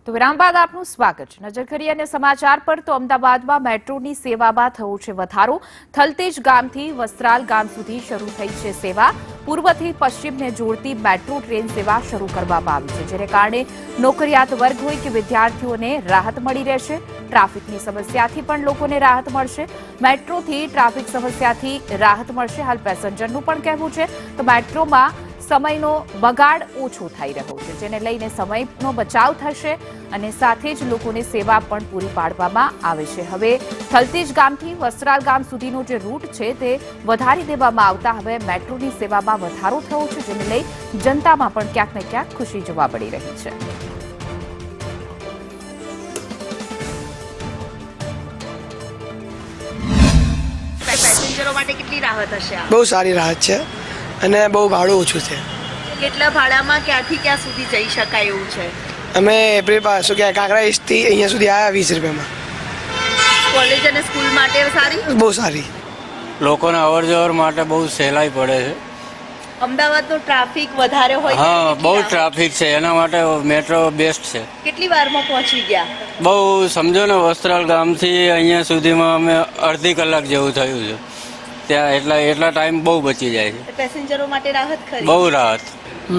તો વિરામ બાદ આપનું સ્વાગત છે। નજર કરીએ અન્ય સમાચાર પર તો અમદાવાદમાં મેટ્રોની સેવામાં થયો છે વધારો। થલતેજ ગામથી વસ્ત્રાલ ગામ સુધી શરૂ થઈ છે સેવા। પૂર્વથી પશ્ચિમને જોડતી મેટ્રો ટ્રેન સેવા શરૂ કરવામાં આવી છે, જેને કારણે નોકરિયાત વર્ગ હોય કે વિદ્યાર્થીઓને રાહત મળી રહેશે। ટ્રાફિકની સમસ્યાથી પણ લોકોને રાહત મળશે। મેટ્રોથી ટ્રાફિક સમસ્યાથી રાહત મળશે। હાલ પેસેન્જરનું પણ કહેવું છે તો મેટ્રોમાં સમયનો બગાડ ઓછો થઈ રહ્યો છે, જેને લઈને સમયનો બચાવ થશે અને સાથે જ લોકોને સેવા પણ પૂરી પાડવામાં આવે છે। હવે થલતેજ ગામથી વસ્ત્રાલ ગામ સુધીનો જે રૂટ છે તે વધારી દેવામાં આવતા હવે મેટ્રોની સેવામાં વધારો થયો છે, જેને લઈ જનતામાં પણ ક્યાંક ને ક્યાંક ખુશી જોવા મળી રહી છે। પેસેન્જરો માટે કેટલી રાહત હશે? બહુ સારી રાહત છે અને બહુ ભાડું ઓછું છે। કેટલા ભાડામાં ક્યાંથી ક્યાં સુધી જઈ શકાય એવું છે? અમે એપ્રિલ શું કહેવાય કાંકરા ઈસ્ટથી અહીંયા સુધી આવ્યા 20 રૂપિયામાં। કોલેજ અને સ્કૂલ માટે સારી? બહુ સારી। લોકોને અવર જવર માટે બહુ સહેલાઈ પડે છે। અમદાવાદનો ટ્રાફિક વધારે હોય હા, બહુ ટ્રાફિક છે, એના માટે મેટ્રો બેસ્ટ છે। કેટલી વારમાં પહોંચી ગયા? બહુ સમજો ને, વસ્ત્રાલ ગામથી અહીંયા સુધીમાં અમે અડધી કલાક જેવું થયું છે। ત્યાં એટલા ટાઈમ બહુ બચી જાય છે। પેસેન્જરો માટે રાહત ખરી? બહુ રાહત।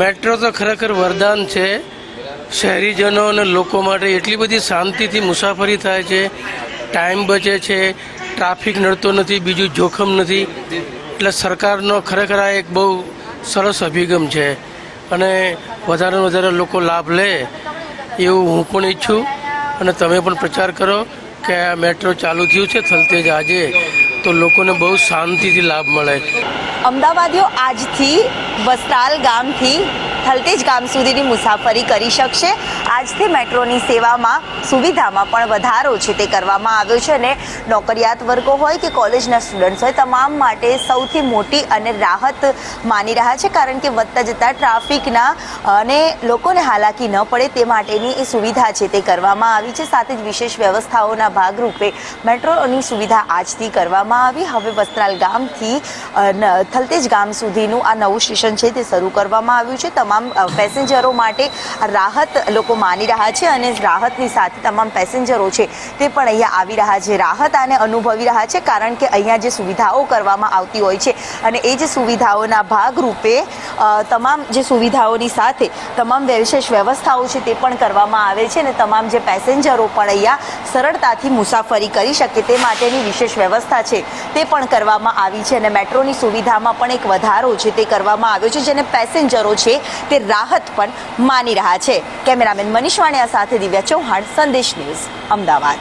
મેટ્રો તો ખરેખર વરદાન છે। શહેરીજનો અને લોકો માટે એટલી બધી શાંતિથી મુસાફરી થાય છે, ટાઈમ બચે છે, ટ્રાફિક નડતો નથી, બીજું જોખમ નથી। એટલે સરકારનો ખરેખર આ એક બહુ સરસ અભિગમ છે અને વધારે વધારે લોકો લાભ લે એવું હું પણ ઈચ્છું અને તમે પણ પ્રચાર કરો કે આ મેટ્રો ચાલુ થયું છે થલતેજ આજે, તો લોકોને બહુ શાંતિથી લાભ મળે। અમદાવાદીઓ આજથી વસ્ત્રાલ ગામથી થલતેજ ગામ સુધીની મુસાફરી કરી શકશે। આજથી મેટ્રોની સેવામાં સુવિધામાં પણ વધારો છે તે કરવામાં આવ્યો છે અને નોકરિયાત વર્ગો હોય કે કોલેજના સ્ટુડન્ટ્સ હોય તમામ માટે સૌથી મોટી અને રાહત માની રહ્યા છે, કારણ કે વધતા જતા ટ્રાફિકના અને લોકોને હાલાકી ન પડે તે માટેની એ સુવિધા છે તે કરવામાં આવી છે। સાથે જ વિશેષ વ્યવસ્થાઓના ભાગરૂપે મેટ્રોની સુવિધા આજથી કરવામાં આવી। હવે વસ્ત્રાલ ગામથી થલતેજ ગામ સુધીનું આ નવું સ્ટેશન છે તે શરૂ કરવામાં આવ્યું છે। તમામ પેસેન્જરો માટે રાહત લોકો માની રહ્યા છે અને રાહતની સાથે તમામ પેસેન્જરો છે તે પણ અહીંયા આવી રહ્યા છે, રાહત આને અનુભવી રહ્યા છે, કારણ કે અહીંયા જે સુવિધાઓ કરવામાં આવતી હોય છે અને એ જે સુવિધાઓના ભાગરૂપે તમામ જે સુવિધાઓની સાથે તમામ વિશેષ વ્યવસ્થાઓ છે તે પણ કરવામાં આવે છે અને તમામ જે પેસેન્જરો પણ અહીંયા સરળતાથી મુસાફરી કરી શકે તે માટેની વિશેષ વ્યવસ્થા છે તે પણ કરવામાં આવી છે અને મેટ્રોની સુવિધામાં પણ એક વધારો છે તે કરવામાં આવ્યો છે, જેને પેસેન્જરો છે તે રાહત પણ માની રહ્યા છે। કેમેરામેન મનીષ વાણિયા સાથે દિવ્યા ચૌહાણ, સંદેશ ન્યૂઝ, અમદાવાદ।